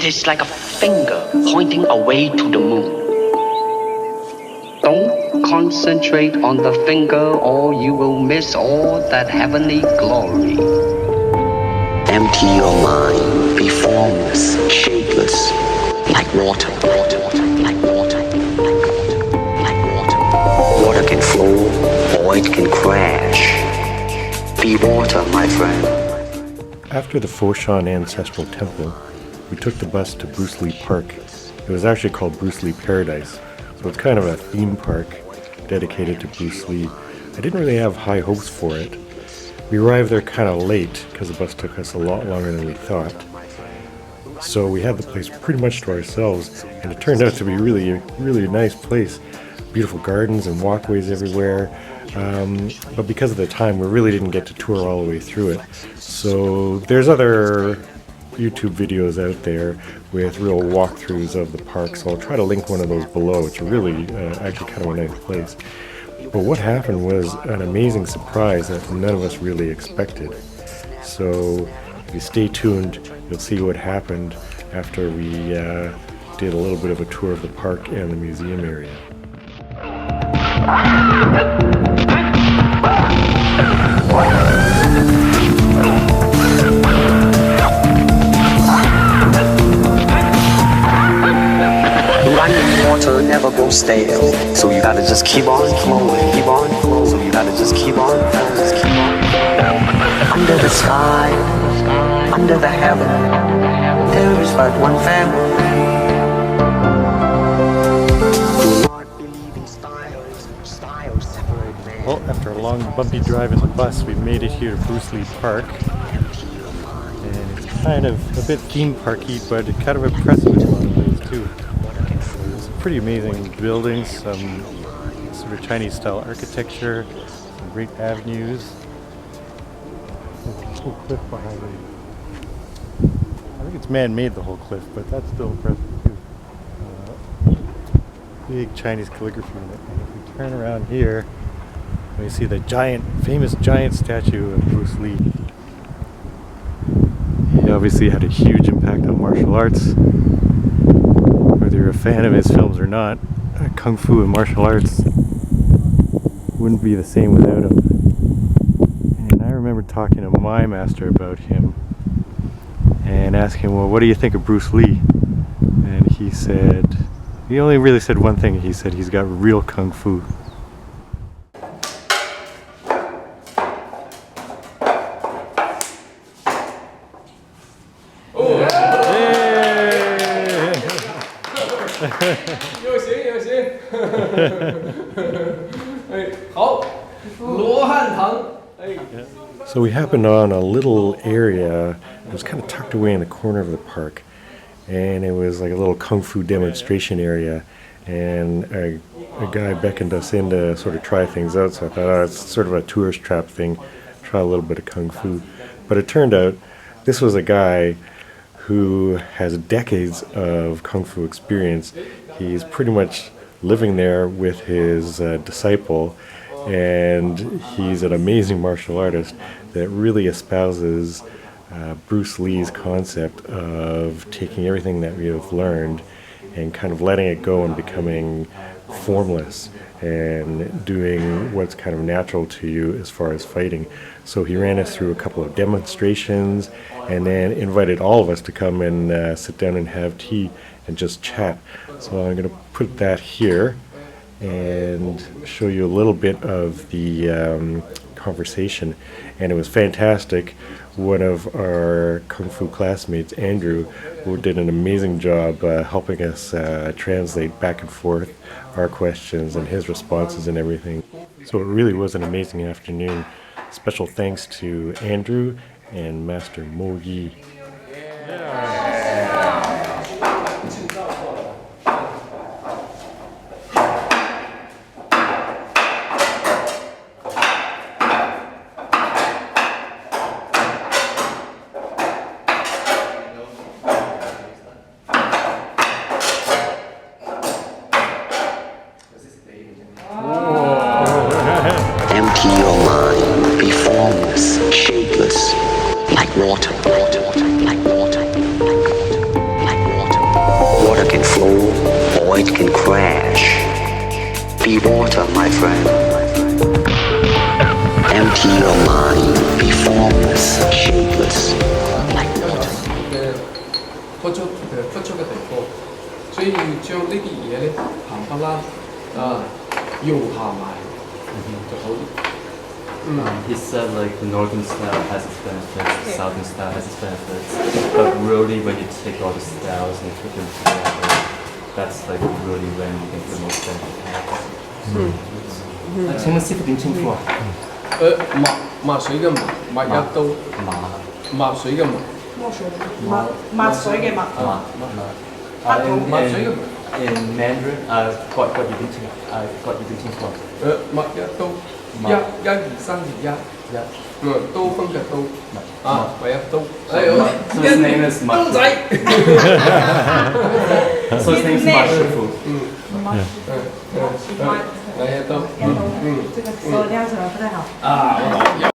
is like a finger pointing away to the moon. Don't concentrate on the finger or you will miss all that heavenly glory. Empty your mind, be formless, shapeless, like water, like water, like water, like water. Water can flow or it can crash. Be water, my friend. After the Foshan Ancestral Temple, we took the bus to Bruce Lee Park. It was actually called Bruce Lee Paradise, so it's kind of a theme park dedicated to Bruce Lee. I didn't really have high hopes for it. We arrived there kind of late because the bus took us a lot longer than we thought. So we had the place pretty much to ourselves, and it turned out to be really a nice place. Beautiful gardens and walkways everywhere. But because of the time, we really didn't get to tour all the way through it. So there's other YouTube videos out there with real walkthroughs of the park, so I'll try to link one of those below. It's really actually kind of a nice place. But what happened was an amazing surprise that none of us really expected. So if you stay tuned, you'll see what happened after we did a little bit of a tour of the park and the museum area. Running water never goes stale, so you gotta just keep on flowing, keep on flowing. So you gotta just keep on, just keep on. Under the sky, under the heaven, there is but one family. Do not believe in styles, styles separate man. Well, after a long bumpy drive in the bus, we made it here to Bruce Lee Park. And it's kind of a bit theme parky, but it's kind of impressive in a lot of ways too. Pretty amazing buildings, some sort of Chinese style architecture, some great avenues. There's a whole cliff behind me. I think it's man-made, the whole cliff, but that's still impressive too. Big Chinese calligraphy in it. And if we turn around here, we see the famous giant statue of Bruce Lee. He obviously had a huge impact on martial arts. Whether you're a fan of his films or not, Kung Fu and martial arts wouldn't be the same without him. And I remember talking to my master about him and asking him, well, what do you think of Bruce Lee? And he only really said one thing. He said he's got real Kung Fu. So we happened on a little area. It was kind of tucked away in the corner of the park, and it was like a little Kung Fu demonstration area, and a guy beckoned us in to sort of try things out. So I thought, it's sort of a tourist trap thing, try a little bit of Kung Fu. But it turned out this was a guy who has decades of Kung Fu experience. He's pretty much living there with his disciple, and he's an amazing martial artist that really espouses Bruce Lee's concept of taking everything that we have learned and kind of letting it go and becoming formless and doing what's kind of natural to you as far as fighting. So he ran us through a couple of demonstrations and then invited all of us to come and sit down and have tea and just chat. So I'm going to put that here and show you a little bit of the conversation. And it was fantastic. One of our Kung Fu classmates, Andrew, who did an amazing job helping us translate back and forth our questions and his responses and everything. So it really was an amazing afternoon. Special thanks to Andrew and Master Mo Yi. Empty your mind, be formless, shapeless, like water, like water, like water. or it can crash. Be water, my friend. Empty your mind, be formless, shapeless, like water. 不足嘅地方，所以要將呢啲嘢咧冚唪唥融合埋就好啲。He said like the northern style has its benefits, the southern style has its benefits, but really when you take all the styles and put them together, that's like really when you get the most benefit. 請問師傅點稱呼啊？墨水嘅墨一刀，墨水嘅墨。墨水嘅墨。墨水嘅墨。In Mandarin, 割葉點稱呼啊？墨一刀，一二三二一，刀鋒嘅刀，墨一刀。So his name is 刀仔。So his name is 墨師傅。墨一刀。这个手量可能不太好。我懂。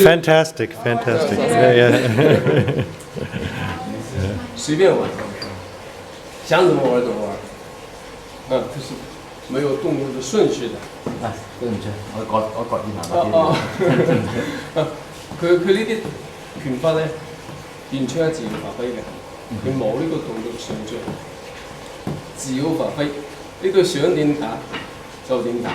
Fantastic. Yeah. 随便玩，想怎么玩怎么玩。它是没有动作的顺序的。對唔住，我割耳難佢呢啲拳法咧，練出係自然發揮嘅，佢冇呢個動作順序，自由發揮。呢個想點打就點打。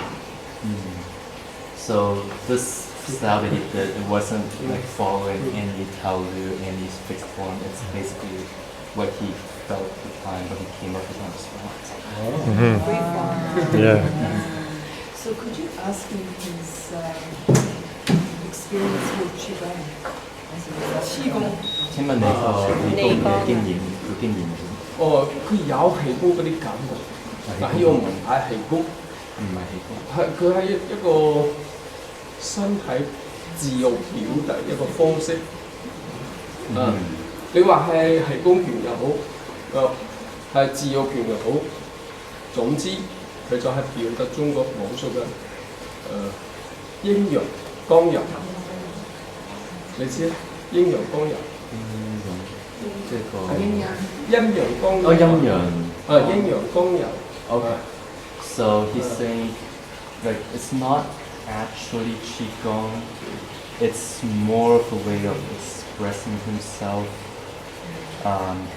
So this style that he did, it wasn't like following any Taolu, any fixed form. It's basically what he felt at the time, what he came up with on the spot. Yeah. So could you ask me his experience with Qigong? 氣功。請問你個氣功嘅經驗佢有氣功嗰啲感覺，但係又唔係氣功。佢係一個身體自由表達一個方式。你話係氣功拳又好，係自由拳又好，總之佢就係表達中國武術嘅陰陽剛柔。你知陰陽剛柔。即係個陰陽剛柔。陰陽。陰陽剛柔。OK。So he's saying, like, it's not actually qigong. It's more of a way of expressing himself,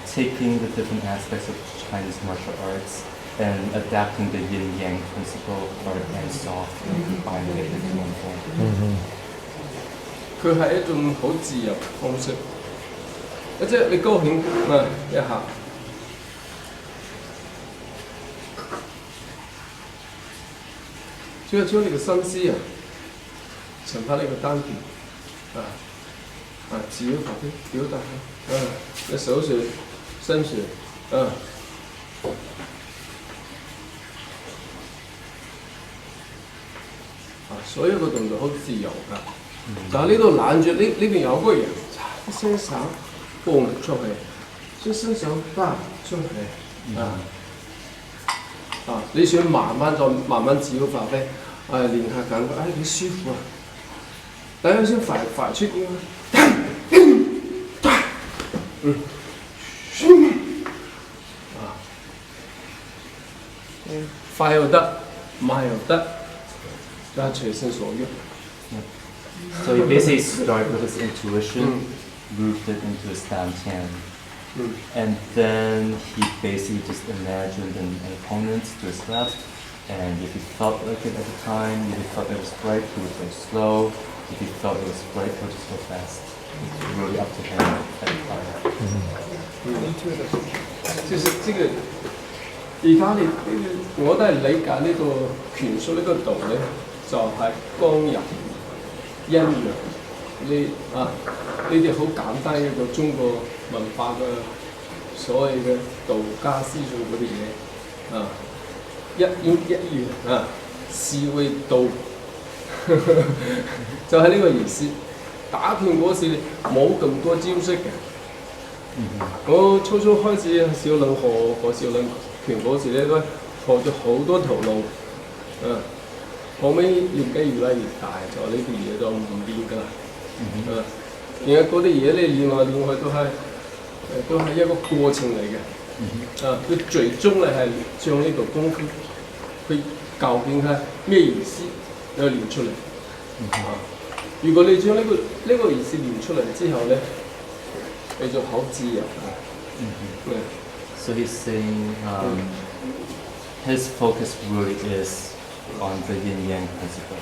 taking the different aspects of Chinese martial arts and adapting the yin-yang principle of hard and soft and combining it into one form. 佢係一種好自由嘅方式，即係你高興一下，就要將你嘅心思沉翻呢個丹田，自由發揮表達你手勢、身勢，所有嘅動作好自由㗎。但係呢度攬住呢邊有個人，一伸手蹦出去，一伸手打出去，你想慢慢自由發揮，練下感覺，幾舒服啊！大家先快出啲快又得，慢又得，但係隨心所欲。So he basically started with his intuition, moved it into his dantian, and then he basically just imagined an opponent to his left, and if he felt like it at the time, if he felt it was right, he would go slow. If he felt it was right, he would just go fast. It's really up to him at the time. 就是這個，而家我都係理解呢個拳術呢個道理，就係剛柔。陰陽呢啲好簡單一個中國文化嘅所謂嘅道家思想嗰啲嘢一陰一陽是為道，就係呢個意思。打拳嗰時冇咁多招式嘅。我初開始少林學少林拳嗰時咧，都學咗好多條路。後尾年紀越嚟越大，就呢啲嘢就唔練㗎啦。然後嗰啲嘢你練來練去都係一個過程嚟嘅。佢最終你係將呢個功夫，佢究竟係咩意思，你練出嚟。如果你將呢個意思練出嚟之後咧，你就好自由。So he's saying his focus really is on the yin-yang principle.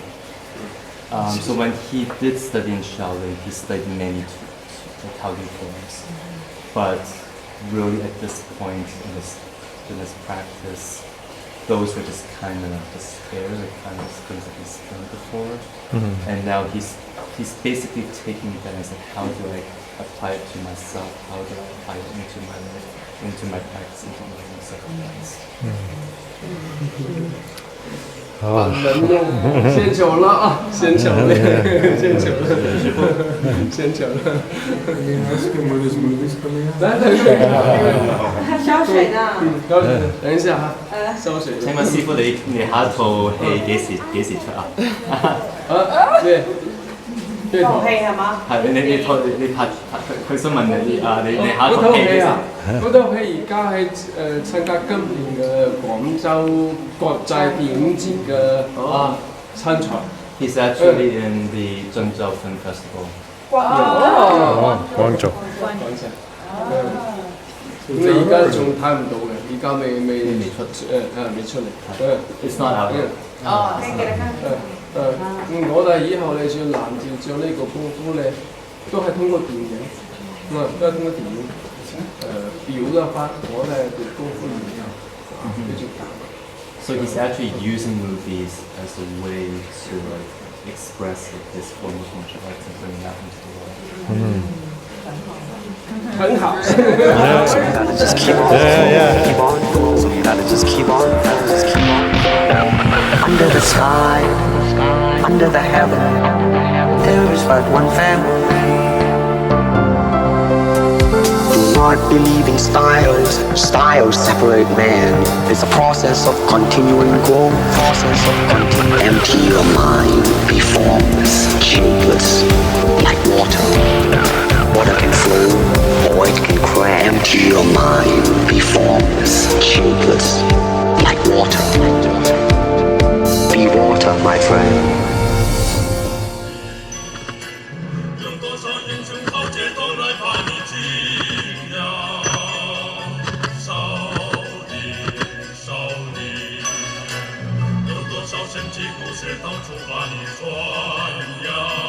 So when he did study in Shaolin, he studied many Taoist forms. But really at this point in his practice, those were just kind of despair, the kind of things that he's done before. And now he's basically taking that and saying, how do I apply it to myself? How do I apply it into my life, into my practice, into my own self-reliance? 献丑了啊！献丑了，献丑了，献丑了。來，燒水呢？等一下哈，燒水。請問師傅，你下一套戲幾時出啊？咩？套戲係嘛？係你拍佢想問你下一嗰套戲幾時？嗰套戲而家喺參加今年嘅廣州國際電影節嘅參賽。He's actually in the Guangzhou Film Festival. 廣州。咁你而家仲睇唔到嘅，而家未出嚟。It's not out yet. 我哋以後你想南照將呢個功夫咧，都係通過電影，都係通過電影表達翻我哋對功夫研究嘅做法。So he's actually using movies as a way to express his form of martial arts and bring that into the world. 很好。So you gotta just keep on, keep on. So you gotta just keep on, Under the sky, under the heaven, there is but one family. Do not believe in styles. Styles separate man. It's a process of continuing growth. Empty your mind. Be formless, shapeless, like water. Water can flow, or it can crash. Empty your mind. Be formless, shapeless, like water. 神奇故事到处把你传扬。